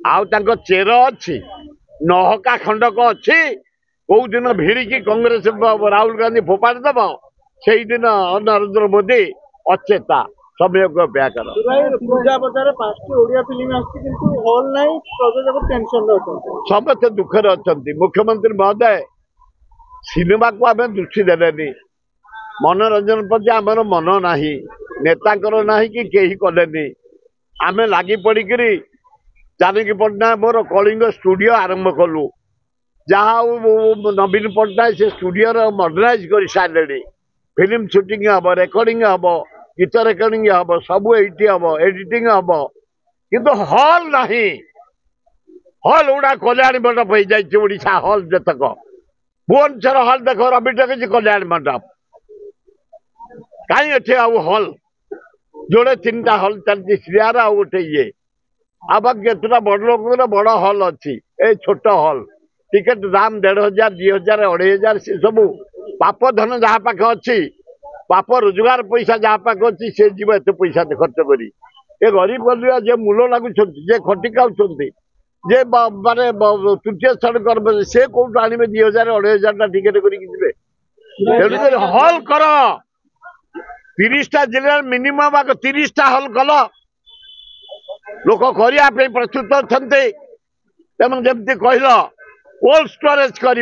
आउ चेर अच्छी नहका खंडक अच्छी कौ दिन भिड़िकी कांग्रेस राहुल गांधी फोपाड़ी दब से दिन नरेंद्र मोदी अचेता समय को अपेक्षा कर पूजा बजार 5टी ओडिया फिल्म हॉल नहीं प्रयोजक टेंशन समस्ते दुखर अच्छा मुख्यमंत्री महोदय सिनेमा को आम दृष्टि देनी मनोरंजन प्रति आमर मन ना नेता ना कि कहीं कले आम लगी पड़ी जानकी पट्टनायक मोर कलिंग स्टूडियो आरंभ कलु जहाँ नवीन पट्टनायक से स्टूडियो मॉडर्नाइज कर सारे फिल्म शूटिंग हम रेकर्डिंग हम गीत रेकर्डिंग हम सब ये हम एडिटिंग हम किंतु हॉल नहीं हॉल गुड़ा कल्याण मंडप हो जाए हॉल जतक भुवनेश्वर हॉल देख रवि टकेज कल्याण मंडप कहीं आउ हॉल जोड़े 3टा हॉल चलती श्रियार आ गोटे ये अब केतटा बड़ लोक बड़ हॉल अच्छी ए छोट हॉल टिकेट दाम 1500 2000 2500 से सब पाप धन जहाँ पाख अच्छी पाप रोजगार पैसा जहाँ पाख अच्छी से जीव एत पैसा खर्च करी ए गरीब गरीब जे मूल लगुंट जे खटी खाऊँ जे माने तृतीय श्रेणी कर्म से कौट आने 2000 2500 टिकेट कर हॉल कर 30टा जिले मिनिमम 30टा हॉल कल लोक करने प्रस्तुत अच्छा जमी कहल कोल्ड स्टोरेज कर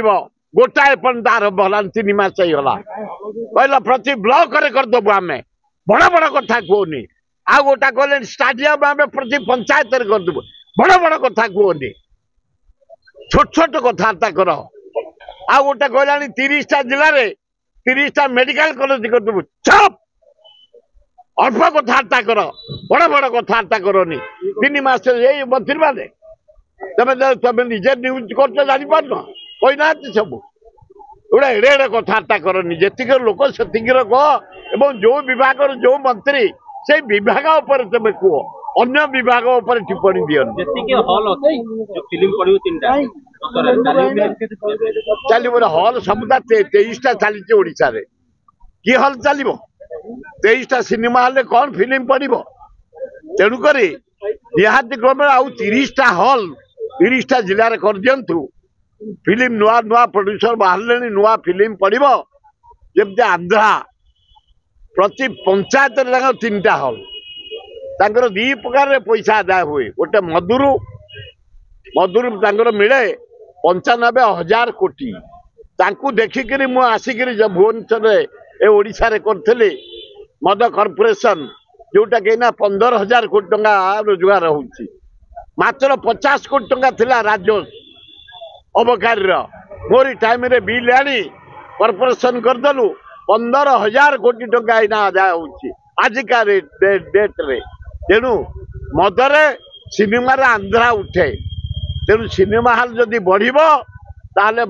गोटाए आरंभ है 3 मास होगा कहल प्रति ब्लॉक करदेबू आम बड़ बड़ कथा कहनी आ गोटा कहले स्टाडियम आम प्रति पंचायत करदेबू बड़ बड़ कथा कहनी छोट छोट कथबार्ता कर आ गोटा कहला 30टा जिले में 30टा मेडिकल कॉलेज करदेबू चप अल्प कथबार्ता कर बड़ बड़ कथबार्ता करनी 3 मास यही मंत्री मैंने तुम निजे न्यूज कर जापार कही ना सब गोटे एड़े एड़े कथबार्ता करनी जी लोक से कह जो विभाग जो मंत्री से विभाग उपर तुम कह अन्य विभाग उपर टिप्पणी दियनी चलो हॉल समुदा 23टा चली ओडिशा रे कि हॉल चलो 23टा सिनेमा हॉल कौन फिल्म पड़ो तेणुक निहाती क्रम आउ 30टा हॉल 30टा जिले कर दिंतु फिल्म नुआ नुआ प्रोड्यूसर बाहर नुआ फिल्म पड़ो जमी आंध्रा प्रति पंचायत 3टा हॉल तांकर 2 प्रकार पैसा आदाय हुए गोटे मधुर मिले 95,000 कोटी तांकू देखिक आसिक भुवनेश्वर ए ओडिशा रे करथिले मद कॉर्पोरेशन जोटा कहीं 15,000 कोटी टंका रोजगार होउची मात्र 50 कोटी टंका थिला राजस्व अबकारी मोरी टाइम रे बिल आनी कॉर्पोरेशन करदेलु 15,000 कोटी टंका इना आदाय होउची आजिका डेट रे तेणु मदरे सिनेमा रे आंध्रा उठे तेणु सिनेमा हॉल जदि बढ़िबो ताले